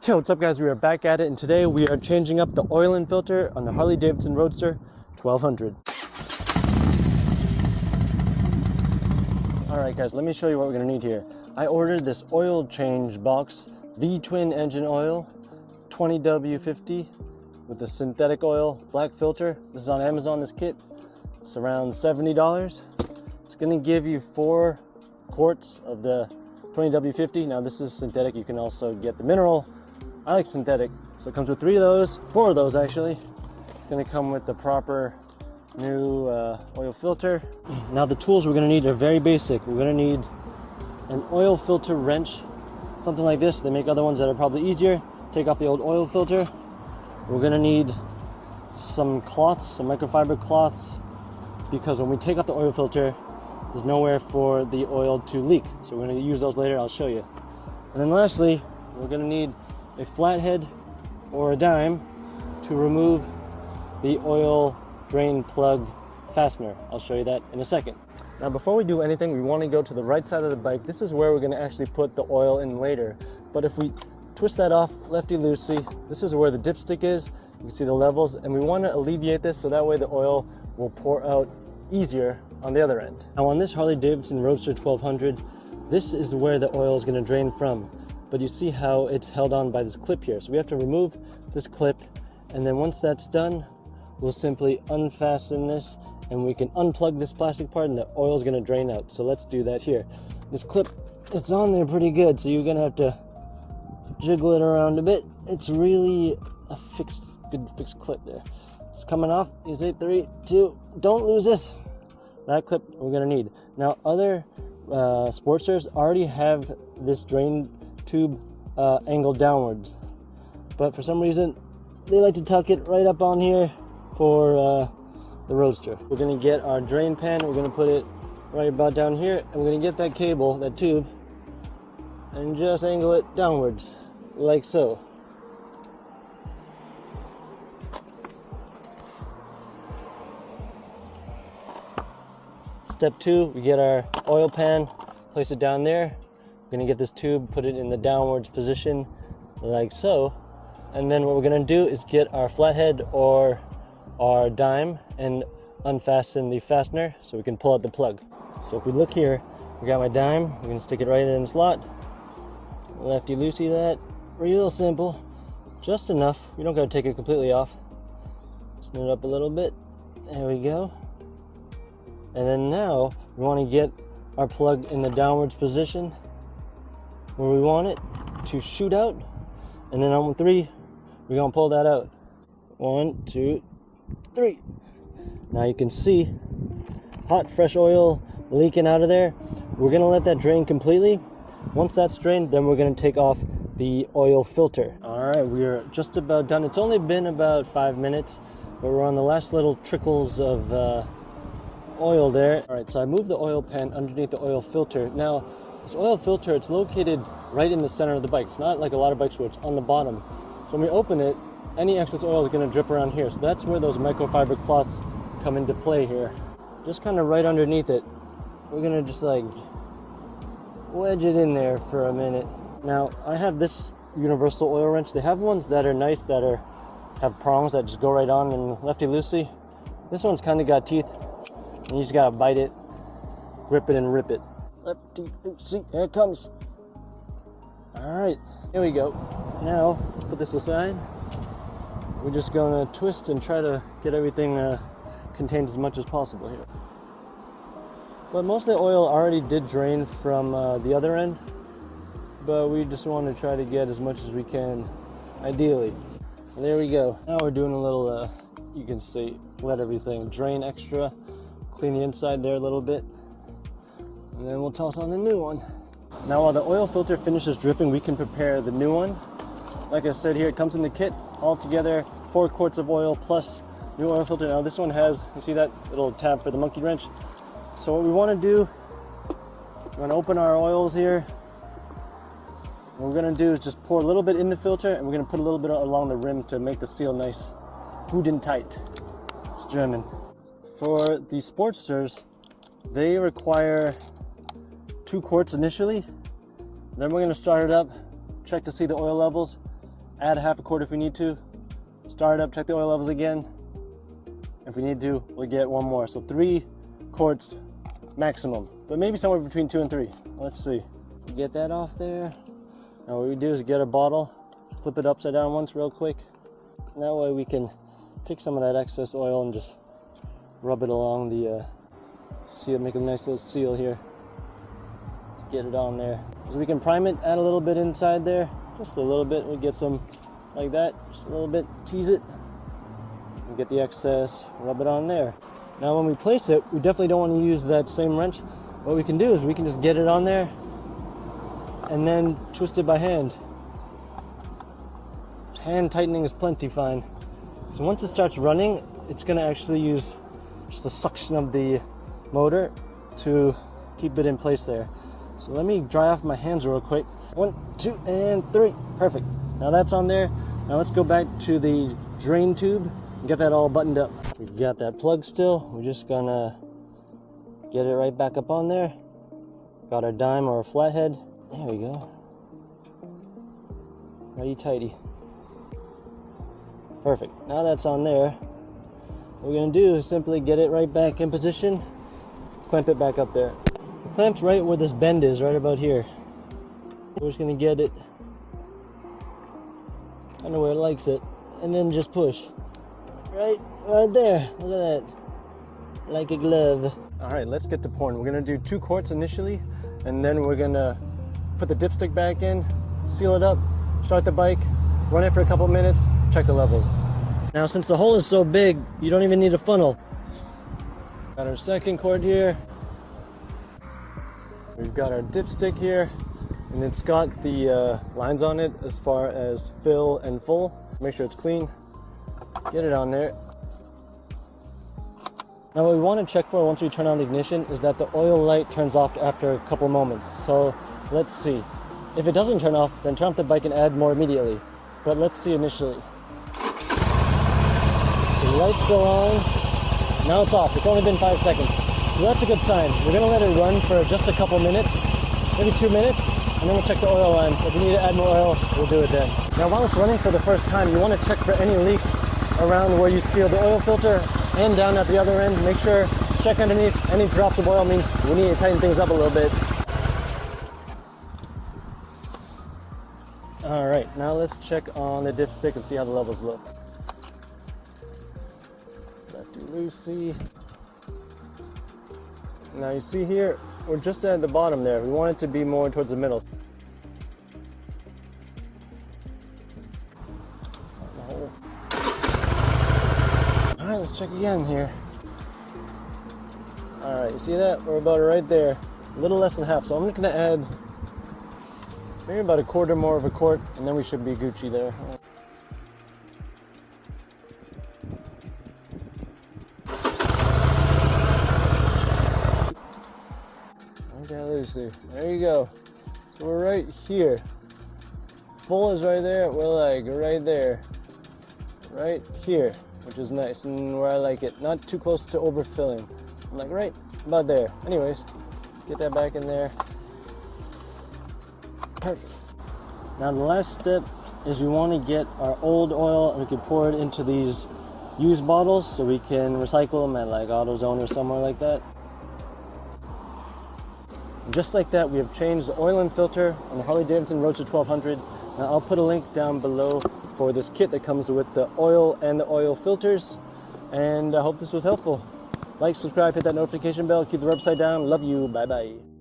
Yo, what's up guys? We are back at it, and today we are changing up the oil and filter on the Harley Davidson Roadster 1200. Alright guys, let me show you what we're going to need here. I ordered this oil change box, V-twin engine oil, 20W50 with the synthetic oil, black filter. This is on Amazon, this kit. It's around $70. It's going to give you 4 quarts of the 20W50. Now this is synthetic, you can also get the mineral. I like synthetic, so it comes with 3 of those, 4 of those actually. It's gonna come with the proper new oil filter. Now the tools we're gonna need are very basic. We're gonna need an oil filter wrench, something like this. They make other ones that are probably easier. Take off the old oil filter. We're gonna need some cloths, some microfiber cloths, because when we take off the oil filter, there's nowhere for the oil to leak. So we're gonna use those later, I'll show you. And then lastly, we're gonna need a flathead or a dime to remove the oil drain plug fastener. I'll show you that in a second. Now before we do anything, we want to go to the right side of the bike. This is where we're going to actually put the oil in later. But if we twist that off lefty-loosey, this is where the dipstick is. You can see the levels, and we want to alleviate this so that way the oil will pour out easier on the other end. Now on this Harley Davidson Roadster 1200, this is where the oil is going to drain from. But you see how it's held on by this clip here. So we have to remove this clip, and then once that's done, we'll simply unfasten this and we can unplug this plastic part and the oil is gonna drain out. So let's do that here. This clip, it's on there pretty good, so you're gonna have to jiggle it around a bit. It's really a good fixed clip there. It's coming off. You say 3, 2, don't lose this. That clip we're gonna need. Now other Sportsters already have this drain tube angled downwards, but for some reason they like to tuck it right up on here for the Roadster. We're going to get our drain pan, we're going to put it right about down here, and we're going to get that cable, that tube, and just angle it downwards like so. Step 2, we get our oil pan, place it down there. We're gonna get this tube, put it in the downwards position like so, and then what we're gonna do is get our flathead or our dime and unfasten the fastener so we can pull out the plug. So if we look here, we got my dime, we're gonna stick it right in the slot, lefty-loosey that, real simple, just enough, we don't gotta take it completely off. Snip it up a little bit, there we go. And then now we wanna get our plug in the downwards position where we want it to shoot out, and then on 3 we're gonna pull that out. 1, 2, 3. Now you can see hot fresh oil leaking out of there. We're gonna let that drain completely. Once that's drained, then we're gonna take off the oil filter. All right, we are just about done. It's only been about 5 minutes, but we're on the last little trickles of oil there. All right, so I moved the oil pan underneath the oil filter. Now this oil filter, it's located right in the center of the bike. It's not like a lot of bikes where it's on the bottom. So when we open it, any excess oil is going to drip around here. So that's where those microfiber cloths come into play here. Just kind of right underneath it. We're going to just like wedge it in there for a minute. Now I have this universal oil wrench. They have ones that are nice that have prongs that just go right on and lefty-loosey. This one's kind of got teeth, and you just got to bite it, grip it, and rip it. Lefty-loosey, here it comes. Alright, here we go. Now, let's put this aside. We're just gonna twist and try to get everything contained as much as possible here. But most of the oil already did drain from the other end, but we just want to try to get as much as we can, ideally. And there we go. Now we're doing a little, you can see, let everything drain extra, clean the inside there a little bit, and then we'll toss on the new one. Now while the oil filter finishes dripping, we can prepare the new one. Like I said here, it comes in the kit all together, 4 quarts of oil plus new oil filter. Now this one has, you see that little tab for the monkey wrench? So what we want to do, we're going to open our oils here. What we're going to do is just pour a little bit in the filter, and we're going to put a little bit along the rim to make the seal nice, gut and tight. It's German. For the Sportsters, they require 2 quarts initially. Then we're going to start it up, check to see the oil levels, add half a quart if we need to, start it up, check the oil levels again. If we need to, we'll get one more. So 3 quarts maximum, but maybe somewhere between 2 and 3. Let's see. Get that off there. Now what we do is get our bottle, flip it upside down once real quick. That way we can take some of that excess oil and just rub it along the seal, make a nice little seal here. Let's get it on there. So we can prime it, add a little bit inside there, just a little bit. We get some like that, just a little bit, tease it. We get the excess, rub it on there. Now when we place it, we definitely don't want to use that same wrench. What we can do is we can just get it on there and then twist it by hand. Hand tightening is plenty fine. So once it starts running, it's going to actually use just the suction of the motor to keep it in place there. So let me dry off my hands real quick. 1, 2, and 3. Perfect. Now that's on there. Now let's go back to the drain tube and get that all buttoned up. We've got that plug still. We're just gonna get it right back up on there. Got our dime or a flathead. There we go. Righty tighty. Perfect. Now that's on there. What we're gonna do is simply get it right back in position, clamp it back up there. It clamped right where this bend is, right about here. We're just gonna get it kind of where it likes it, and then just push. Right there. Look at that. Like a glove. All right, let's get to pouring. We're gonna do 2 quarts initially, and then we're gonna put the dipstick back in, seal it up, start the bike, run it for a couple minutes, check the levels. Now, since the hole is so big, you don't even need a funnel. Got our second quart here. We've got our dipstick here, and it's got the lines on it as far as fill and full. Make sure it's clean. Get it on there. Now what we want to check for once we turn on the ignition is that the oil light turns off after a couple moments. So let's see. If it doesn't turn off, then turn off the bike and add more immediately. But let's see initially. So the light's still on. Now it's off. It's only been 5 seconds. So that's a good sign. We're going to let it run for just a couple minutes, maybe 2 minutes, and then we'll check the oil lines. If we need to add more oil, we'll do it then. Now while it's running for the first time, you want to check for any leaks around where you seal the oil filter and down at the other end. Make sure, check underneath. Any drops of oil means we need to tighten things up a little bit. All right, now let's check on the dipstick and see how the levels look. Lefty loosey. Now you see here, we're just at the bottom there. We want it to be more towards the middle. All right, let's check again here. All right, you see that? We're about right there. A little less than half, so I'm just gonna add maybe about a quarter more of a quart, and then we should be Gucci there. Okay, Lucy. There you go. So we're right here. Full is right there. We're like right there. Right here, which is nice and where I like it. Not too close to overfilling. I'm like right about there. Anyways, get that back in there. Perfect. Now the last step is we want to get our old oil and we can pour it into these used bottles so we can recycle them at like AutoZone or somewhere like that. And just like that, we have changed the oil and filter on the Harley Davidson Roadster 1200. Now I'll put a link down below for this kit that comes with the oil and the oil filters. And I hope this was helpful. Like, subscribe, hit that notification bell, keep the website down. Love you. Bye bye.